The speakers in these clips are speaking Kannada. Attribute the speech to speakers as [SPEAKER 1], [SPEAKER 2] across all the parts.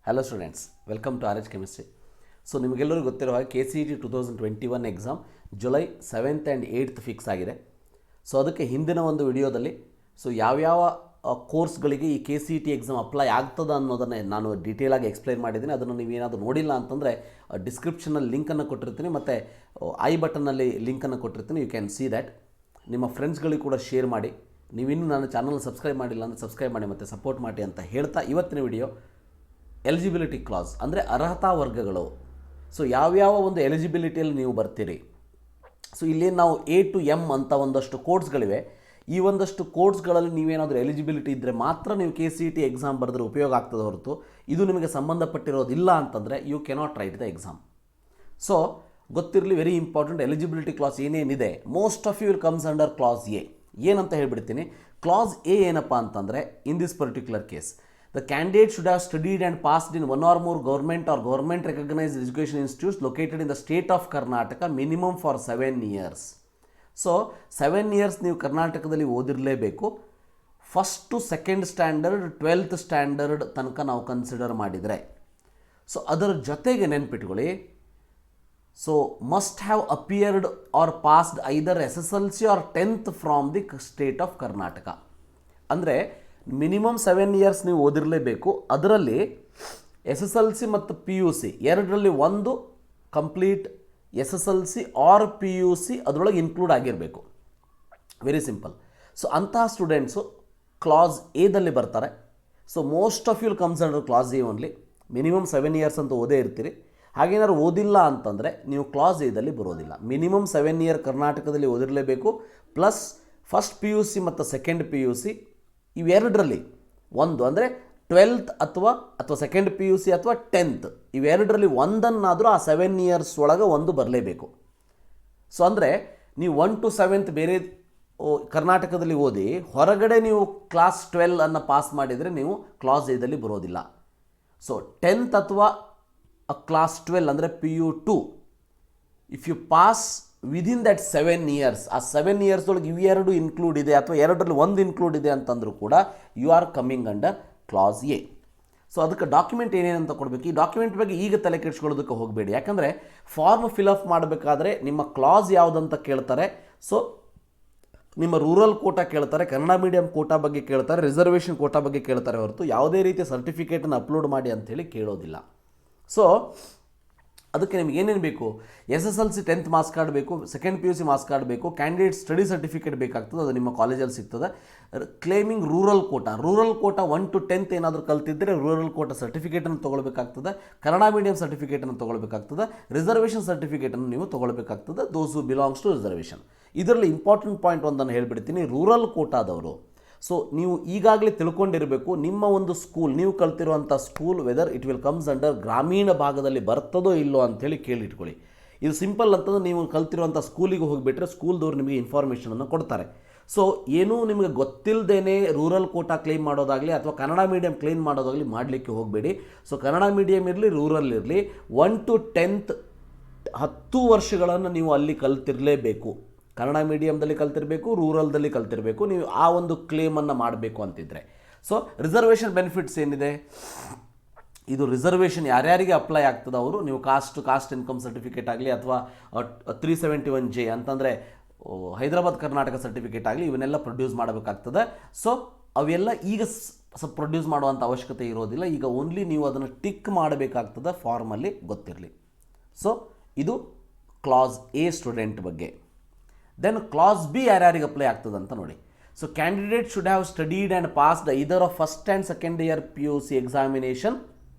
[SPEAKER 1] Hello students, welcome to R H chemistry. So ನಿಮಗೆಲ್ಲರಿಗೂ ಗೊತ್ತಿರೋ ಹಾಗೆ KCET 2021 exam July 7th and 8th fix ಆಗಿದೆ. ಸೊ ಅದಕ್ಕೆ ಹಿಂದಿನ ಒಂದು ವಿಡಿಯೋದಲ್ಲಿ ಯಾವ್ಯಾವ ಕೋರ್ಸ್ಗಳಿಗೆ ಈ KCET ಎಕ್ಸಾಮ್ ಅಪ್ಲೈ ಆಗ್ತದೆ ಅನ್ನೋದನ್ನು ನಾನು ಡೀಟೇಲಾಗಿ ಎಕ್ಸ್ಪ್ಲೈನ್ ಮಾಡಿದ್ದೀನಿ. ಅದನ್ನು ನೀವೇನಾದರೂ ನೋಡಿಲ್ಲ ಅಂತಂದರೆ ಡಿಸ್ಕ್ರಿಪ್ಷನಲ್ಲಿ ಲಿಂಕನ್ನು ಕೊಟ್ಟಿರ್ತೀನಿ ಮತ್ತು ಐ ಬಟನ್ನಲ್ಲಿ ಲಿಂಕನ್ನು ಕೊಟ್ಟಿರ್ತೀನಿ. You can see that. ನಿಮ್ಮ ಫ್ರೆಂಡ್ಸ್ಗಳಿಗೆ ಕೂಡ ಶೇರ್ ಮಾಡಿ. ನೀವಿನ್ನೂ ನನ್ನ ಚಾನಲ್ ಸಬ್ಸ್ಕ್ರೈಬ್ ಮಾಡಿಲ್ಲ ಅಂದರೆ ಸಬ್ಸ್ಕ್ರೈಬ್ ಮಾಡಿ ಮತ್ತು ಸಪೋರ್ಟ್ ಮಾಡಿ ಅಂತ ಹೇಳ್ತಾ ಇವತ್ತಿನ ವಿಡಿಯೋ ಎಲಿಜಿಬಿಲಿಟಿ ಕ್ಲಾಸ್ ಅಂದರೆ ಅರ್ಹತಾ ವರ್ಗಗಳು. ಸೊ ಯಾವ್ಯಾವ ಒಂದು ಎಲಿಜಿಬಿಲಿಟಿಯಲ್ಲಿ ನೀವು ಬರ್ತೀರಿ. ಸೊ ಇಲ್ಲಿ ನಾವು A to M ಅಂತ ಒಂದಷ್ಟು ಕೋರ್ಸ್ಗಳಿವೆ. ಈ ಒಂದಷ್ಟು ಕೋರ್ಸ್ಗಳಲ್ಲಿ ನೀವೇನಾದರೂ ಎಲಿಜಿಬಿಲಿಟಿ ಇದ್ದರೆ ಮಾತ್ರ ನೀವು KCET ಎಕ್ಸಾಮ್ ಬರೆದ್ರೆ ಉಪಯೋಗ ಆಗ್ತದೆ ಹೊರತು ಇದು ನಿಮಗೆ ಸಂಬಂಧಪಟ್ಟಿರೋದಿಲ್ಲ ಅಂತಂದರೆ you cannot write the exam. So ಗೊತ್ತಿರಲಿ, ವೆರಿ ಇಂಪಾರ್ಟೆಂಟ್. ಎಲಿಜಿಬಿಲಿಟಿ ಕ್ಲಾಸ್ ಏನೇನಿದೆ, most of you will comes under class A. ಏನಂತ ಹೇಳ್ಬಿಡ್ತೀನಿ. ಕ್ಲಾಸ್ ಎ ಏನಪ್ಪ ಅಂತಂದರೆ, in this particular case the candidate should have studied and passed in one or more government or government recognized education institutes located in the state of Karnataka minimum for 7 years. So 7 years ನೀವು ಕರ್ನಾಟಕದಲ್ಲಿ ಓದಿರಲೇಬೇಕು. First to second standard 12th standard ತನಕ ನಾವು ಕನ್ಸಿಡರ್ ಮಾಡಿದರೆ. ಸೊ ಅದರ ಜೊತೆಗೆ ನೆನ್ಪಿಟ್ಕೊಳ್ಳಿ, so must have appeared or passed either SSLC or 10th from the state of Karnataka. ಅಂದರೆ ಮಿನಿಮಮ್ 7 years ನೀವು ಓದಿರಲೇಬೇಕು. ಅದರಲ್ಲಿ SSLC ಮತ್ತು PUC ಎರಡರಲ್ಲಿ ಒಂದು ಕಂಪ್ಲೀಟ್ SSLC ಆರ್ PUC ಅದರೊಳಗೆ ಇನ್ಕ್ಲೂಡ್ ಆಗಿರಬೇಕು. Very simple. ಸೊ ಅಂತಹ ಸ್ಟೂಡೆಂಟ್ಸು ಕ್ಲಾಸ್ ಎದಲ್ಲಿ ಬರ್ತಾರೆ. So most of you'll comes under class A only. Minimum 7 years ಅಂತ ಓದೇ ಇರ್ತೀರಿ. ಹಾಗೇನಾದ್ರು ಓದಿಲ್ಲ ಅಂತಂದರೆ ನೀವು ಕ್ಲಾಸ್ ಎದಲ್ಲಿ ಬರೋದಿಲ್ಲ. ಮಿನಿಮಮ್ 7 year ಕರ್ನಾಟಕದಲ್ಲಿ ಓದಿರಲೇಬೇಕು. ಪ್ಲಸ್ ಫಸ್ಟ್ PUC ಮತ್ತು ಸೆಕೆಂಡ್ PUC ಇವೆರಡರಲ್ಲಿ ಒಂದು, ಅಂದರೆ 12th ಅಥವಾ ಸೆಕೆಂಡ್ PUC ಅಥವಾ 10th ಇವೆರಡರಲ್ಲಿ ಒಂದನ್ನಾದರೂ ಆ 7 years ಒಳಗೆ ಒಂದು ಬರಲೇಬೇಕು. ಸೊ ಅಂದರೆ ನೀವು 1 to 7th ಬೇರೆ ಕರ್ನಾಟಕದಲ್ಲಿ ಓದಿ ಹೊರಗಡೆ ನೀವು ಕ್ಲಾಸ್ 12 ಅನ್ನು ಪಾಸ್ ಮಾಡಿದರೆ ನೀವು ಕ್ಲಾಸ್ ಎದಲ್ಲಿ ಬರೋದಿಲ್ಲ. ಸೊ 10th ಅಥವಾ ಕ್ಲಾಸ್ 12 ಅಂದರೆ PU2 if you pass within that 7 years, ಆ 7 years ಒಳಗೆ ಇವೆರಡು ಇನ್ಕ್ಲೂಡ್ ಇದೆ ಅಥವಾ ಎರಡರಲ್ಲಿ ಒಂದು ಇನ್ಕ್ಲೂಡ್ ಇದೆ ಅಂತಂದರೂ ಕೂಡ you are coming under class A. So ಅದಕ್ಕೆ ಡಾಕ್ಯುಮೆಂಟ್ ಏನೇನಂತ ಕೊಡಬೇಕು. ಈ ಡಾಕ್ಯುಮೆಂಟ್ ಬಗ್ಗೆ ಈಗ ತಲೆ ಕೆಡಿಸ್ಕೊಳ್ಳೋದಕ್ಕೆ ಹೋಗಬೇಡಿ. ಯಾಕಂದರೆ ಫಾರ್ಮ್ ಫಿಲಪ್ ಮಾಡಬೇಕಾದ್ರೆ ನಿಮ್ಮ ಕ್ಲಾಸ್ ಯಾವುದಂತ ಕೇಳ್ತಾರೆ. ಸೊ ನಿಮ್ಮ ರೂರಲ್ ಕೋಟಾ ಕೇಳ್ತಾರೆ, ಕನ್ನಡ ಮೀಡಿಯಂ ಕೋಟಾ ಬಗ್ಗೆ ಕೇಳ್ತಾರೆ, ರಿಸರ್ವೇಷನ್ ಕೋಟಾ ಬಗ್ಗೆ ಕೇಳ್ತಾರೆ ಹೊರತು ಯಾವುದೇ ರೀತಿಯ ಸರ್ಟಿಫಿಕೇಟನ್ನು ಅಪ್ಲೋಡ್ ಮಾಡಿ ಅಂಥೇಳಿ ಕೇಳೋದಿಲ್ಲ. ಸೊ ಅದಕ್ಕೆ ನಿಮ್ಗೆ ಏನೇನು ಬೇಕು, SSLC 10th ಮಾರ್ಕ್ಸ್ ಕಾರ್ಡ್ ಬೇಕು, ಸೆಕೆಂಡ್ PUC ಮಾರ್ಕ್ಸ್ ಕಾರ್ಡ್ ಬೇಕು, ಕ್ಯಾಂಡಿಡೇಟ್ ಸ್ಟಡಿ ಸರ್ಟಿಫಿಕೇಟ್ ಬೇಕಾಗ್ತದೆ, ಅದು ನಿಮ್ಮ ಕಾಲೇಜಲ್ಲಿ ಸಿಗ್ತದೆ. Claiming rural Kota 1 to 10th ಏನಾದರೂ ಕಲ್ತಿದ್ದರೆ ರೂರಲ್ ಕೋಟಾ ಸರ್ಟಿಫಿಕೇಟನ್ನು ತೊಗೊಳ್ಬೇಕಾಗ್ತದೆ, ಕನ್ನಡ ಮೀಡಿಯಂ ಸರ್ಟಿಫಿಕೇಟನ್ನು ತೊಗೊಳ್ಬೇಕಾಗ್ತದೆ, ರಿಸರ್ವೇಷನ್ ಸರ್ಟಿಫಿಕೇಟನ್ನು ನೀವು ತೊಗೊಳ್ಬೇಕಾಗ್ತದೆ, ದೋಸ್ ಹೂ ಬಿಲಾಂಗ್ಸ್ ಟು ರಿಸರ್ವೇಷನ್. ಇದರಲ್ಲಿ ಇಂಪಾರ್ಟೆಂಟ್ ಪಾಯಿಂಟ್ ಒಂದನ್ನು ಹೇಳ್ಬಿಡ್ತೀನಿ. ರೂರಲ್ ಕೋಟಾದವರು, ಸೊ ನೀವು ಈಗಾಗಲೇ ತಿಳ್ಕೊಂಡಿರಬೇಕು ನಿಮ್ಮ ಒಂದು ಸ್ಕೂಲ್, ನೀವು ಕಲ್ತಿರುವಂಥ school whether it will comes under ಗ್ರಾಮೀಣ ಭಾಗದಲ್ಲಿ ಬರ್ತದೋ ಇಲ್ಲೋ ಅಂಥೇಳಿ ಕೇಳಿಟ್ಕೊಳ್ಳಿ. ಇದು ಸಿಂಪಲ್ ಅಂತಂದ್ರೆ ನೀವು ಕಲ್ತಿರುವಂಥ ಸ್ಕೂಲಿಗೆ ಹೋಗಿಬಿಟ್ರೆ ಸ್ಕೂಲ್ದವ್ರು ನಿಮಗೆ ಇನ್ಫಾರ್ಮೇಷನನ್ನು ಕೊಡ್ತಾರೆ. ಸೊ ಏನೂ ನಿಮಗೆ ಗೊತ್ತಿಲ್ಲದೇ ರೂರಲ್ ಕೋಟಾ ಕ್ಲೈಮ್ ಮಾಡೋದಾಗಲಿ ಅಥವಾ ಕನ್ನಡ ಮೀಡಿಯಂ ಕ್ಲೈಮ್ ಮಾಡೋದಾಗಲಿ ಮಾಡಲಿಕ್ಕೆ ಹೋಗಬೇಡಿ. ಸೊ ಕನ್ನಡ ಮೀಡಿಯಂ ಇರಲಿ, ರೂರಲ್ ಇರಲಿ, 1 to 10th 10 ವರ್ಷಗಳನ್ನು ನೀವು ಅಲ್ಲಿ ಕಲ್ತಿರಲೇಬೇಕು. ಕನ್ನಡ ಮೀಡಿಯಮ್ದಲ್ಲಿ ಕಲ್ತಿರಬೇಕು, ರೂರಲ್ದಲ್ಲಿ ಕಲ್ತಿರಬೇಕು ನೀವು ಆ ಒಂದು ಕ್ಲೇಮನ್ನು ಮಾಡಬೇಕು ಅಂತಿದ್ರೆ. ಸೊ ರಿಸರ್ವೇಷನ್ ಬೆನಿಫಿಟ್ಸ್ ಏನಿದೆ, ಇದು ರಿಸರ್ವೇಷನ್ ಯಾರ್ಯಾರಿಗೆ ಅಪ್ಲೈ ಆಗ್ತದೆ ಅವರು, ನೀವು ಕಾಸ್ಟ್ ಇನ್ಕಮ್ ಸರ್ಟಿಫಿಕೇಟ್ ಆಗಲಿ ಅಥವಾ 371J ಅಂತಂದರೆ ಹೈದರಾಬಾದ್ ಕರ್ನಾಟಕ ಸರ್ಟಿಫಿಕೇಟ್ ಆಗಲಿ ಇವನ್ನೆಲ್ಲ ಪ್ರೊಡ್ಯೂಸ್ ಮಾಡಬೇಕಾಗ್ತದೆ. ಸೊ ಅವೆಲ್ಲ ಈಗ ಪ್ರೊಡ್ಯೂಸ್ ಮಾಡುವಂಥ ಅವಶ್ಯಕತೆ ಇರೋದಿಲ್ಲ. ಈಗ ಓನ್ಲಿ ನೀವು ಅದನ್ನು ಟಿಕ್ ಮಾಡಬೇಕಾಗ್ತದೆ ಫಾರ್ಮಲ್ಲಿ, ಗೊತ್ತಿರಲಿ. ಸೊ ಇದು ಕ್ಲಾಸ್ ಎ ಸ್ಟೂಡೆಂಟ್ ಬಗ್ಗೆ. ದೆನ್ ಕ್ಲಾಸ್ ಬಿ ಯಾರ್ಯಾರಿಗೆ ಅಪ್ಲೈ ಆಗ್ತದೆ ಅಂತ ನೋಡಿ. So candidate should have studied and passed either of first and second year PUC examination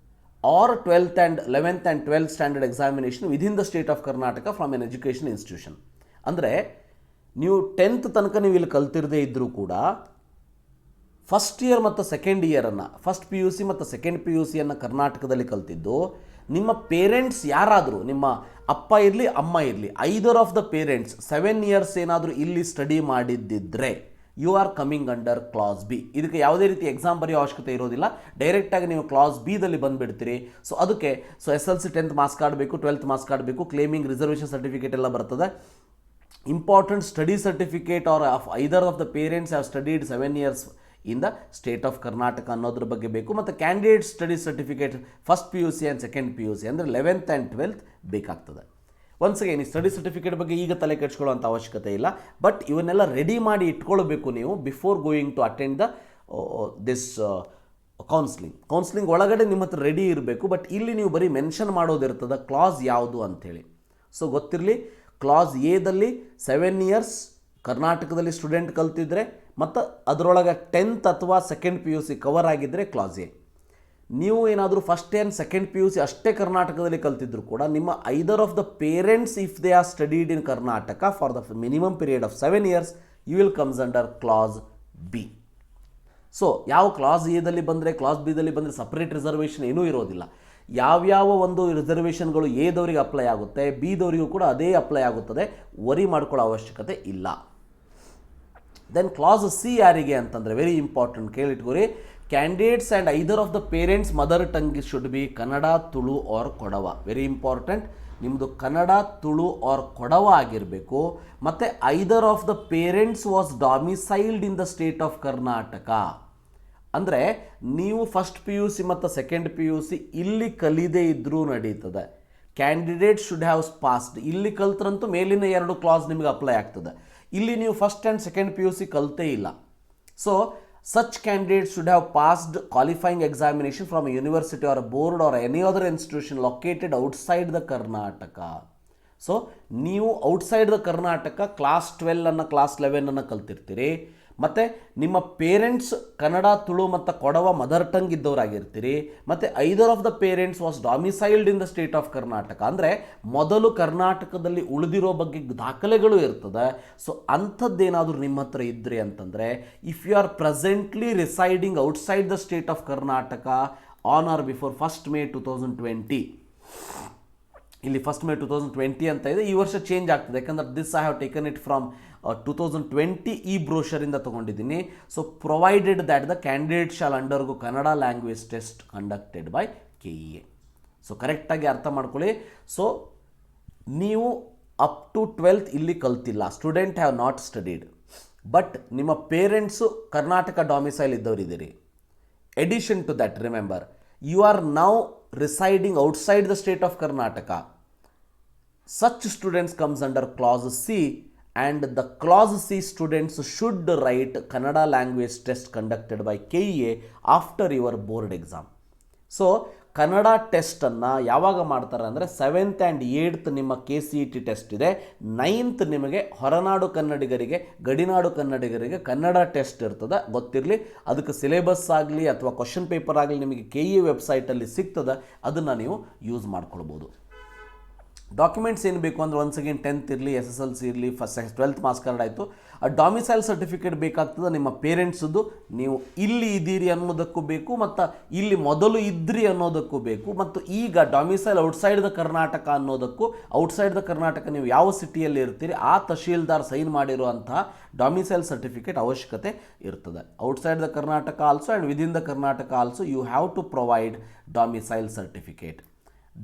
[SPEAKER 1] or 12th and 11th and 12th standard examination within the state of Karnataka from an education institution. ಅಂದರೆ ನೀವು 10th ತನಕ ನೀವು ಇಲ್ಲಿ ಕಲ್ತಿರದೇ ಇದ್ದರೂ ಕೂಡ ಫಸ್ಟ್ ಇಯರ್ ಮತ್ತು ಸೆಕೆಂಡ್ ಇಯರನ್ನು, ಫಸ್ಟ್ PUC ಮತ್ತು ಸೆಕೆಂಡ್ PUCಯನ್ನು ಕರ್ನಾಟಕದಲ್ಲಿ ಕಲ್ತಿದ್ದು ನಿಮ್ಮ ಪೇರೆಂಟ್ಸ್ ಯಾರಾದರೂ, ನಿಮ್ಮ ಅಪ್ಪ ಇರಲಿ ಅಮ್ಮ ಇರಲಿ, either of the parents 7 years ಏನಾದರೂ ಇಲ್ಲಿ ಸ್ಟಡಿ ಮಾಡಿದ್ದಿದ್ರೆ you are coming under class B. ಇದಕ್ಕೆ ಯಾವುದೇ ರೀತಿ ಎಕ್ಸಾಮ್ ಬರೆಯೋ ಅವಶ್ಯಕತೆ ಇರೋದಿಲ್ಲ. ಡೈರೆಕ್ಟಾಗಿ ನೀವು ಕ್ಲಾಸ್ ಬಿದಲ್ಲಿ ಬಂದುಬಿಡ್ತೀರಿ. ಸೊ ಅದಕ್ಕೆ SSLC 10th ಮಾರ್ಕ್ಸ್ ಕಾರ್ಡ್ ಬೇಕು, 12th ಮಾರ್ಕ್ಸ್ ಕಾರ್ಡ್ ಬೇಕು, ಕ್ಲೇಮಿಂಗ್ ರಿಸರ್ವೇಷನ್ ಸರ್ಟಿಫಿಕೇಟ್ ಎಲ್ಲ ಬರ್ತದೆ. Important study certificate or of either of the parents have studied 7 years in the state of Karnataka ಅನ್ನೋದ್ರ ಬಗ್ಗೆ ಬೇಕು. ಮತ್ತು candidate study certificate first P U C and second P U C ಅಂದರೆ 11th ಆ್ಯಂಡ್ 12th ಬೇಕಾಗ್ತದೆ. ಒನ್ಸ್ ಅಗೇನ್ ಈ ಸ್ಟಡಿ ಸರ್ಟಿಫಿಕೇಟ್ ಬಗ್ಗೆ ಈಗ ತಲೆ ಕೆಡಿಸ್ಕೊಳ್ಳೋಂಥ ಅವಶ್ಯಕತೆ ಇಲ್ಲ, ಬಟ್ ಇವನ್ನೆಲ್ಲ ರೆಡಿ ಮಾಡಿ ಇಟ್ಕೊಳ್ಬೇಕು ನೀವು before going to attend the this counselling ಒಳಗಡೆ ನಿಮ್ಮ ಹತ್ರ ರೆಡಿ ಇರಬೇಕು. ಬಟ್ ಇಲ್ಲಿ ನೀವು ಬರೀ ಮೆನ್ಷನ್ ಮಾಡೋದಿರ್ತದೆ ಕ್ಲಾಸ್ ಯಾವುದು ಅಂಥೇಳಿ. ಸೊ ಗೊತ್ತಿರಲಿ, ಕ್ಲಾಸ್ ಎದಲ್ಲಿ 7 years ಕರ್ನಾಟಕದಲ್ಲಿ ಸ್ಟೂಡೆಂಟ್ ಕಲ್ತಿದ್ರೆ ಮತ್ತು ಅದರೊಳಗೆ 10th ಅಥವಾ second P U C cover ಆಗಿದ್ದರೆ ಕ್ಲಾಸ್ ಎ. ನೀವು ಏನಾದರೂ first and second P U C ಅಷ್ಟೇ ಕರ್ನಾಟಕದಲ್ಲಿ ಕಲ್ತಿದ್ರು ಕೂಡ ನಿಮ್ಮ either of the parents if they are studied in Karnataka for the minimum period of 7 years you will comes under class B. So ಯಾವ ಕ್ಲಾಸ್ ಎದಲ್ಲಿ ಬಂದರೆ ಕ್ಲಾಸ್ ಬಿದಲ್ಲಿ ಬಂದರೆ ಸಪ್ರೇಟ್ ರಿಸರ್ವೇಷನ್ ಏನೂ ಇರೋದಿಲ್ಲ. ಯಾವ್ಯಾವ ಒಂದು ರಿಸರ್ವೇಷನ್ಗಳು ಎದವರಿಗೆ ಅಪ್ಲೈ ಆಗುತ್ತೆ ಬಿದವರಿಗೂ ಕೂಡ ಅದೇ ಅಪ್ಲೈ ಆಗುತ್ತದೆ, ವರಿ ಮಾಡ್ಕೊಳ್ಳೋ ಅವಶ್ಯಕತೆ ಇಲ್ಲ. ದೆನ್ ಕ್ಲಾಸ್ ಸಿ ಯಾರಿಗೆ ಅಂತಂದರೆ ವೆರಿ ಇಂಪಾರ್ಟೆಂಟ್, ಕೇಳಿಟ್ಕೋರಿ. Candidates and either of the parents mother tongue should be Kannada, Tulu or Kodava. Very important, ನಿಮ್ಮದು ಕನ್ನಡ, ತುಳು ಆರ್ ಕೊಡವ ಆಗಿರಬೇಕು. ಮತ್ತು either of the parents was domiciled in the state of Karnataka. ಅಂದರೆ ನೀವು ಫಸ್ಟ್ ಪಿ ಯು ಸಿ ಮತ್ತು ಸೆಕೆಂಡ್ ಪಿ ಯು ಸಿ ಇಲ್ಲಿ ಕಲಿದೇ ಇದ್ದರೂ ನಡೀತದೆ. Candidate should have passed. ಇಲ್ಲಿ ಕಲ್ತ್ರಂತೂ ಮೇಲಿನ 2 ಕ್ಲಾಸ್ ನಿಮಗೆ ಅಪ್ಲೈ ಆಗ್ತದೆ. ಇಲ್ಲಿ ನೀವು first and second P U C ಕಲ್ತೇ ಇಲ್ಲ. So such candidates should have passed qualifying examination from a university or a board or any other institution located outside the Karnataka. So ನೀವು ಔಟ್ಸೈಡ್ ದ ಕರ್ನಾಟಕ ಕ್ಲಾಸ್ 12 ಅನ್ನು ಕ್ಲಾಸ್ 11 ಅನ್ನು ಕಲ್ತಿರ್ತೀರಿ, ಮತ್ತು ನಿಮ್ಮ ಪೇರೆಂಟ್ಸ್ ಕನ್ನಡ, ತುಳು ಮತ್ತು ಕೊಡವ ಮದರ್ ಟಂಗ್ ಇದ್ದವರಾಗಿರ್ತೀರಿ, ಮತ್ತು either of the parents was domiciled in the state of Karnataka. ಅಂದರೆ ಮೊದಲು ಕರ್ನಾಟಕದಲ್ಲಿ ಉಳಿದಿರೋ ಬಗ್ಗೆ ದಾಖಲೆಗಳು ಇರ್ತದೆ. ಸೊ ಅಂಥದ್ದೇನಾದರೂ ನಿಮ್ಮ ಹತ್ರ ಇದ್ರಿ ಅಂತಂದರೆ if you are presently residing outside the state of Karnataka on or before 1st May 2020, ಇಲ್ಲಿ 1st May 2020 ಅಂತ ಇದೆ, ಈ ವರ್ಷ ಚೇಂಜ್ ಆಗ್ತದೆ ಯಾಕಂದ್ರೆ this I have taken it from 2020 ಈ ಬ್ರೋಷರಿಂದ ತೊಗೊಂಡಿದ್ದೀನಿ. So provided that the candidate shall undergo Kannada language test conducted by KEA. So ಕರೆಕ್ಟಾಗಿ ಅರ್ಥ ಮಾಡ್ಕೊಳ್ಳಿ. ಸೊ ನೀವು ಅಪ್ ಟು 12th ಇಲ್ಲಿ ಕಲ್ತಿಲ್ಲ, student have not studied, but ನಿಮ್ಮ ಪೇರೆಂಟ್ಸು ಕರ್ನಾಟಕ ಡಾಮಿಸೈಲ್ ಇದ್ದವರಿದ್ದೀರಿ. Addition to that remember you are now residing outside the state of Karnataka. Such students comes under clause C, and the clause C students should write Kannada language test conducted by KEA after your board exam. So Kannada ಟೆಸ್ಟನ್ನು ಯಾವಾಗ ಮಾಡ್ತಾರೆ ಅಂದರೆ 7th and 8th ನಿಮ್ಮ KCET ಟೆಸ್ಟ್ ಇದೆ, 9th ನಿಮಗೆ ಹೊರನಾಡು ಕನ್ನಡಿಗರಿಗೆ, ಗಡಿನಾಡು ಕನ್ನಡಿಗರಿಗೆ ಕನ್ನಡ ಟೆಸ್ಟ್ ಇರ್ತದೆ. ಗೊತ್ತಿರಲಿ, ಅದಕ್ಕೆ ಸಿಲೆಬಸ್ ಆಗಲಿ ಅಥವಾ ಕ್ವಶನ್ ಪೇಪರ್ ಆಗಲಿ ನಿಮಗೆ KEA ವೆಬ್ಸೈಟಲ್ಲಿ ಸಿಗ್ತದೆ, ಅದನ್ನು ನೀವು ಯೂಸ್ ಮಾಡ್ಕೊಳ್ಬೋದು. ಡಾಕ್ಯುಮೆಂಟ್ಸ್ ಏನು ಬೇಕು ಅಂದರೆ ಒನ್ಸ್ ಅಗೇನ್ 10th ಇರಲಿ, SSLC ಇರಲಿ, 12th ಮಾರ್ಕ್ಸ್ ಕಾರ್ಡ್ ಆಯಿತು, ಆ ಡಾಮಿಸೈಲ್ ಸರ್ಟಿಫಿಕೇಟ್ ಬೇಕಾಗ್ತದೆ ನಿಮ್ಮ ಪೇರೆಂಟ್ಸದ್ದು, ನೀವು ಇಲ್ಲಿ ಇದ್ದೀರಿ ಅನ್ನೋದಕ್ಕೂ ಬೇಕು ಮತ್ತು ಇಲ್ಲಿ ಮೊದಲು ಇದ್ರಿ ಅನ್ನೋದಕ್ಕೂ ಬೇಕು, ಮತ್ತು ಈಗ ಡಾಮಿಸೈಲ್ ಔಟ್ಸೈಡ್ ದ ಕರ್ನಾಟಕ ಅನ್ನೋದಕ್ಕೂ, ಔಟ್ಸೈಡ್ ದ ಕರ್ನಾಟಕ ನೀವು ಯಾವ ಸಿಟಿಯಲ್ಲಿ ಇರ್ತೀರಿ ಆ ತಹಶೀಲ್ದಾರ್ ಸೈನ್ ಮಾಡಿರುವಂತಹ ಡಾಮಿಸೈಲ್ ಸರ್ಟಿಫಿಕೇಟ್ ಅವಶ್ಯಕತೆ ಇರ್ತದೆ. Outside the Karnataka also and within the Karnataka also you have to provide domicile certificate.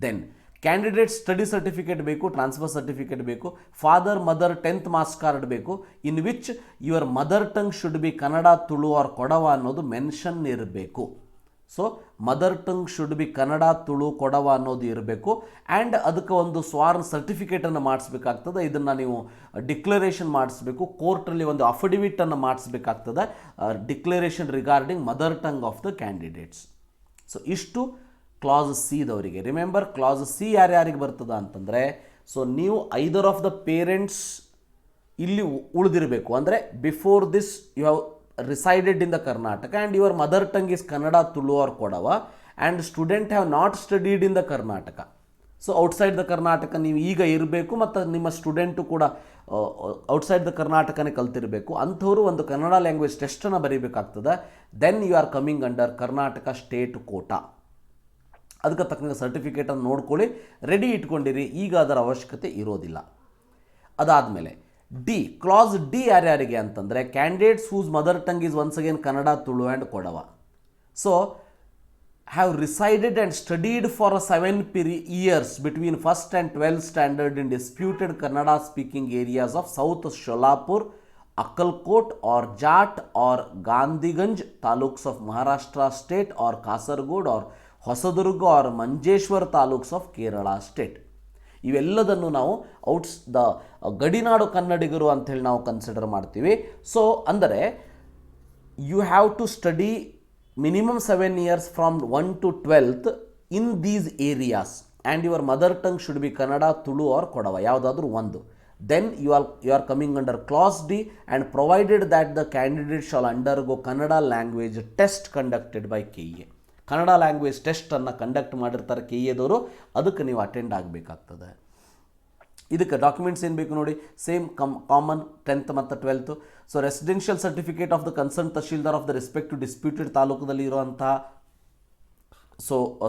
[SPEAKER 1] Then candidate study certificate ಬೇಕು, ಟ್ರಾನ್ಸ್ಫರ್ ಸರ್ಟಿಫಿಕೇಟ್ ಬೇಕು, father mother 10th marks card ಬೇಕು, in which your mother tongue should be Kannada, Tulu or Kodava ಅನ್ನೋದು ಮೆನ್ಷನ್ ಇರಬೇಕು. So mother tongue should be Kannada, Tulu, Kodava ಅನ್ನೋದು ಇರಬೇಕು. ಆ್ಯಂಡ್ ಅದಕ್ಕೆ ಒಂದು ಸ್ವಾರ್ನ್ ಸರ್ಟಿಫಿಕೇಟನ್ನು ಮಾಡಿಸ್ಬೇಕಾಗ್ತದೆ. ಇದನ್ನು ನೀವು ಡಿಕ್ಲರೇಷನ್ ಮಾಡಿಸ್ಬೇಕು, ಕೋರ್ಟಲ್ಲಿ ಒಂದು ಅಫಿಡವಿಟನ್ನು ಮಾಡಿಸ್ಬೇಕಾಗ್ತದೆ, declaration regarding mother tongue of the candidates. So ಇಷ್ಟು ಕ್ಲಾಸ್ ಸಿದವರಿಗೆ. ರಿಮೆಂಬರ್, ಕ್ಲಾಸ್ ಸಿ ಯಾರ್ಯಾರಿಗೆ ಬರ್ತದ ಅಂತಂದರೆ, ಸೊ ನೀವು ಐದರ್ ಆಫ್ ದ ಪೇರೆಂಟ್ಸ್ ಇಲ್ಲಿ ಉಳಿದಿರಬೇಕು, ಅಂದರೆ before this you have resided in the Karnataka and your mother tongue is Kannada, Tulu or Kodava, and student have not studied in the Karnataka. So outside the Karnataka ನೀವು ಈಗ ಇರಬೇಕು ಮತ್ತು ನಿಮ್ಮ ಸ್ಟೂಡೆಂಟು ಕೂಡ ಔಟ್ಸೈಡ್ ದ ಕರ್ನಾಟಕನೇ ಕಲ್ತಿರಬೇಕು. ಅಂಥವರು ಒಂದು ಕನ್ನಡ ಲ್ಯಾಂಗ್ವೇಜ್ ಟೆಸ್ಟನ್ನು ಬರೀಬೇಕಾಗ್ತದೆ. Then you are coming under Karnataka state quota. ಅದಕ್ಕೆ ತಕ್ಕಂಗೆ ಸರ್ಟಿಫಿಕೇಟನ್ನು ನೋಡ್ಕೊಳ್ಳಿ, ರೆಡಿ ಇಟ್ಕೊಂಡಿರಿ, ಈಗ ಅದರ ಅವಶ್ಯಕತೆ ಇರೋದಿಲ್ಲ. ಅದಾದಮೇಲೆ ಡಿ, ಕ್ಲಾಸ್ ಡಿ ಯಾರ್ಯಾರಿಗೆ ಅಂತಂದರೆ candidates whose mother tongue is once again Kannada, Tulu and Kodava. So have resided and studied for 7 years between 1st and 12th standard in disputed Kannada speaking areas of south Sholapur Akkalkot or Jat or Gandhiganj taluks of Maharashtra state or Kasaragod or Hosadurga or Manjeshwar taluks of Kerala state. ಇವೆಲ್ಲದನ್ನು ನಾವು ಗಡಿನಾಡು ಕನ್ನಡಿಗರು ಅಂಥೇಳಿ ನಾವು ಕನ್ಸಿಡರ್ ಮಾಡ್ತೀವಿ. ಸೊ ಅಂದರೆ you have to study minimum 7 years from 1 to 12th in these areas and your mother tongue should be Kannada, Tulu or Kodava, ಯಾವುದಾದ್ರೂ ಒಂದು. Then you are coming under clause D, and provided that the candidate shall undergo Kannada language test conducted by KEA. Kannada language ಟೆಸ್ಟನ್ನು ಕಂಡಕ್ಟ್ ಮಾಡಿರ್ತಾರೆ KEAದವರು, ಅದಕ್ಕೆ ನೀವು ಅಟೆಂಡ್ ಆಗಬೇಕಾಗ್ತದೆ. ಇದಕ್ಕೆ ಡಾಕ್ಯುಮೆಂಟ್ಸ್ ಏನು ಬೇಕು ನೋಡಿ, ಸೇಮ್ ಕಾಮನ್ 10th ಮತ್ತು 12th. So residential certificate of the concern tahsildar of the respective disputed ತಾಲೂಕದಲ್ಲಿ ಇರುವಂತಹ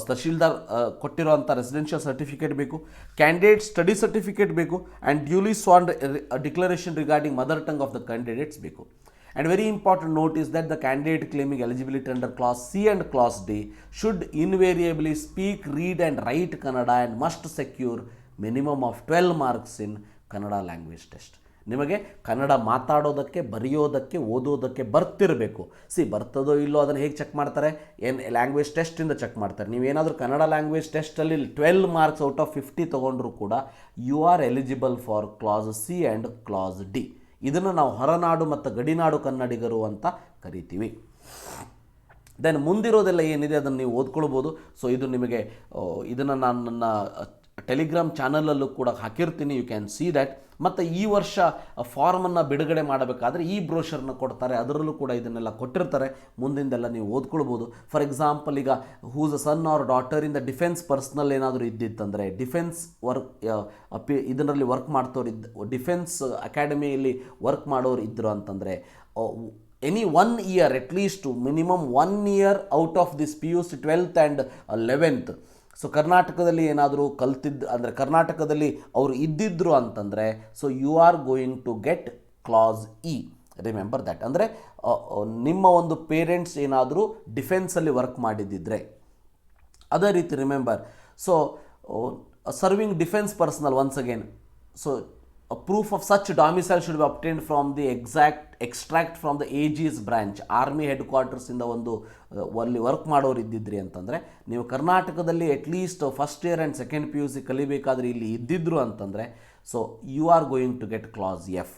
[SPEAKER 1] ತಹಶೀಲ್ದಾರ್ ಕೊಟ್ಟಿರುವಂಥ ರೆಸಿಡೆನ್ಷಿಯಲ್ ಸರ್ಟಿಫಿಕೇಟ್ ಬೇಕು. ಕ್ಯಾಂಡಿಡೇಟ್ ಸ್ಟಡಿ ಸರ್ಟಿಫಿಕೇಟ್ ಬೇಕು. And duly sworn declaration regarding mother tongue of the candidates ಬೇಕು. And very important note is that the candidate claiming eligibility under clause C and clause D should invariably speak, read and write Kannada and must secure minimum of 12 marks in Kannada language test. ನಿಮಗೆ ಕನ್ನಡ ಮಾತಾಡೋದಕ್ಕೆ, ಬರೆಯೋದಕ್ಕೆ, ಓದೋದಕ್ಕೆ ಬರ್ತಿರಬೇಕು. ಬರ್ತದೋ ಇಲ್ಲೋ ಅದನ್ನು ಹೇಗೆ ಚೆಕ್ ಮಾಡ್ತಾರೆ? ಲ್ಯಾಂಗ್ವೇಜ್ ಟೆಸ್ಟಿಂದ ಚೆಕ್ ಮಾಡ್ತಾರೆ. ನೀವೇನಾದರೂ ಕನ್ನಡ ಲ್ಯಾಂಗ್ವೇಜ್ ಟೆಸ್ಟಲ್ಲಿ 12 ಮಾರ್ಕ್ಸ್ ಔಟ್ ಆಫ್ 50 ತೊಗೊಂಡ್ರೂ ಕೂಡ you are eligible for class C and class D. ಇದನ್ನು ನಾವು ಹೊರನಾಡು ಮತ್ತು ಗಡಿನಾಡು ಕನ್ನಡಿಗರು ಅಂತ ಕರಿತೀವಿ. ದೆನ್ ಮುಂದಿರೋದೆಲ್ಲ ಏನಿದೆ ಅದನ್ನು ನೀವು ಓದ್ಕೊಳ್ಬೋದು. ಸೊ ಇದು ನಿಮಗೆ ಇದನ್ನು ನಾನು ನನ್ನ ಟೆಲಿಗ್ರಾಮ್ ಚಾನಲಲ್ಲೂ ಕೂಡ ಹಾಕಿರ್ತೀನಿ, ಯು ಕ್ಯಾನ್ ಸಿ ದ್ಯಾಟ್. ಮತ್ತು ಈ ವರ್ಷ ಫಾರ್ಮನ್ನು ಬಿಡುಗಡೆ ಮಾಡಬೇಕಾದ್ರೆ ಈ ಬ್ರೋಷರ್ನ ಕೊಡ್ತಾರೆ, ಅದರಲ್ಲೂ ಕೂಡ ಇದನ್ನೆಲ್ಲ ಕೊಟ್ಟಿರ್ತಾರೆ. ಮುಂದಿಂದೆಲ್ಲ ನೀವು ಓದ್ಕೊಳ್ಬೋದು. ಫಾರ್ ಎಕ್ಸಾಂಪಲ್, ಈಗ whose a son or daughter in the defence personnel ಏನಾದರೂ ಇದ್ದಿತ್ತಂದರೆ, ಡಿಫೆನ್ಸ್ ಇದರಲ್ಲಿ ವರ್ಕ್ ಮಾಡ್ತವ್ರು ಡಿಫೆನ್ಸ್ ಅಕಾಡೆಮಿಯಲ್ಲಿ ವರ್ಕ್ ಮಾಡೋರು ಇದ್ದರು ಅಂತಂದರೆ, any 1 year at least, minimum 1 year out of this PUC 12th and 11th. So ಕರ್ನಾಟಕದಲ್ಲಿ ಏನಾದರೂ ಅಂದರೆ ಕರ್ನಾಟಕದಲ್ಲಿ ಅವರು ಇದ್ದಿದ್ರು ಅಂತಂದರೆ, so you are going to get class E. Remember that. ಅಂದರೆ ನಿಮ್ಮ ಒಂದು ಪೇರೆಂಟ್ಸ್ ಏನಾದರೂ ಡಿಫೆನ್ಸಲ್ಲಿ ವರ್ಕ್ ಮಾಡಿದ್ದಿದ್ರೆ ಅದೇ ರೀತಿ remember. So serving defence personal once again. So a proof of such domicile should be obtained from the extract from the AG's branch, army headquarters ಇಂದ ಅಲ್ಲಿ ವರ್ಕ್ ಮಾಡೋರು ಇದ್ದಿದ್ರಿ ಅಂತಂದರೆ, ನೀವು ಕರ್ನಾಟಕದಲ್ಲಿ at least first year and second PUC ಕಲಿಬೇಕಾದ್ರೆ ಇಲ್ಲಿ ಇದ್ದಿದ್ರು ಅಂತಂದರೆ, so you are going to get class F.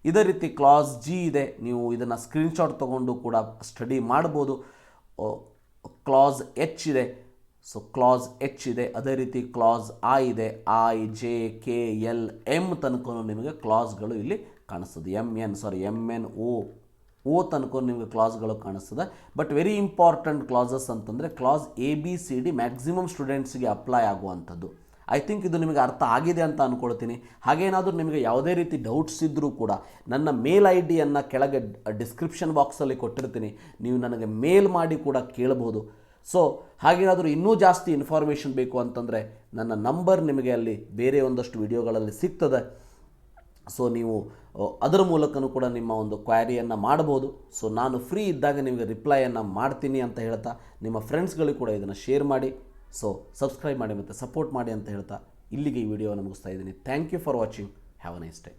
[SPEAKER 1] ಇದೇ ರೀತಿ ಕ್ಲಾಸ್ ಜಿ ಇದೆ, ನೀವು ಇದನ್ನು ಸ್ಕ್ರೀನ್ಶಾಟ್ ತೊಗೊಂಡು ಕೂಡ ಸ್ಟಡಿ ಮಾಡ್ಬೋದು. ಕ್ಲಾಸ್ ಎಚ್ ಇದೆ, ಸೊ ಕ್ಲಾಸ್ ಎಚ್ ಇದೆ. ಅದೇ ರೀತಿ ಕ್ಲಾಸ್ ಐ ಇದೆ, IJKL M ತನಕ ನಿಮಗೆ ಕ್ಲಾಸ್ಗಳು ಇಲ್ಲಿ ಕಾಣಿಸ್ತದೆ. MN O ತನಕ ನಿಮಗೆ ಕ್ಲಾಸ್ಗಳು ಕಾಣಿಸ್ತದೆ. ಬಟ್ ವೆರಿ ಇಂಪಾರ್ಟೆಂಟ್ ಕ್ಲಾಸಸ್ ಅಂತಂದರೆ ಕ್ಲಾಸ್ ABCD ಮ್ಯಾಕ್ಸಿಮಮ್ ಸ್ಟೂಡೆಂಟ್ಸ್ಗೆ ಅಪ್ಲೈ ಆಗುವಂಥದ್ದು. ಐ ಥಿಂಕ್ ಇದು ನಿಮಗೆ ಅರ್ಥ ಆಗಿದೆ ಅಂತ ಅಂದ್ಕೊಳ್ತೀನಿ. ಹಾಗೇನಾದರೂ ನಿಮಗೆ ಯಾವುದೇ ರೀತಿ ಡೌಟ್ಸ್ ಇದ್ದರೂ ಕೂಡ ನನ್ನ ಮೇಲ್ ID ಕೆಳಗೆ ಡಿಸ್ಕ್ರಿಪ್ಷನ್ ಬಾಕ್ಸಲ್ಲಿ ಕೊಟ್ಟಿರ್ತೀನಿ, ನೀವು ನನಗೆ ಮೇಲ್ ಮಾಡಿ ಕೂಡ ಕೇಳಬಹುದು. ಸೊ ಹಾಗೇನಾದರೂ ಇನ್ನೂ ಜಾಸ್ತಿ ಇನ್ಫಾರ್ಮೇಷನ್ ಬೇಕು ಅಂತಂದರೆ ನನ್ನ ನಂಬರ್ ನಿಮಗೆ ಅಲ್ಲಿ ಬೇರೆ ಒಂದಷ್ಟು ವಿಡಿಯೋಗಳಲ್ಲಿ ಸಿಗ್ತದೆ. ಸೊ ನೀವು ಅದರ ಮೂಲಕನೂ ಕೂಡ ನಿಮ್ಮ ಒಂದು ಕ್ವೈರಿಯನ್ನು ಮಾಡ್ಬೋದು. ಸೊ ನಾನು ಫ್ರೀ ಇದ್ದಾಗ ನಿಮಗೆ ರಿಪ್ಲೈಯನ್ನು ಮಾಡ್ತೀನಿ ಅಂತ ಹೇಳ್ತಾ, ನಿಮ್ಮ ಫ್ರೆಂಡ್ಸ್ಗಳಿಗೂ ಕೂಡ ಇದನ್ನು ಶೇರ್ ಮಾಡಿ. ಸೊ ಸಬ್ಸ್ಕ್ರೈಬ್ ಮಾಡಿ ಮತ್ತು ಸಪೋರ್ಟ್ ಮಾಡಿ ಅಂತ ಹೇಳ್ತಾ ಇಲ್ಲಿಗೆ ಈ ವಿಡಿಯೋವನ್ನು ಮುಗಿಸ್ತಾ ಇದ್ದೀನಿ. Thank you for watching. Have a nice day.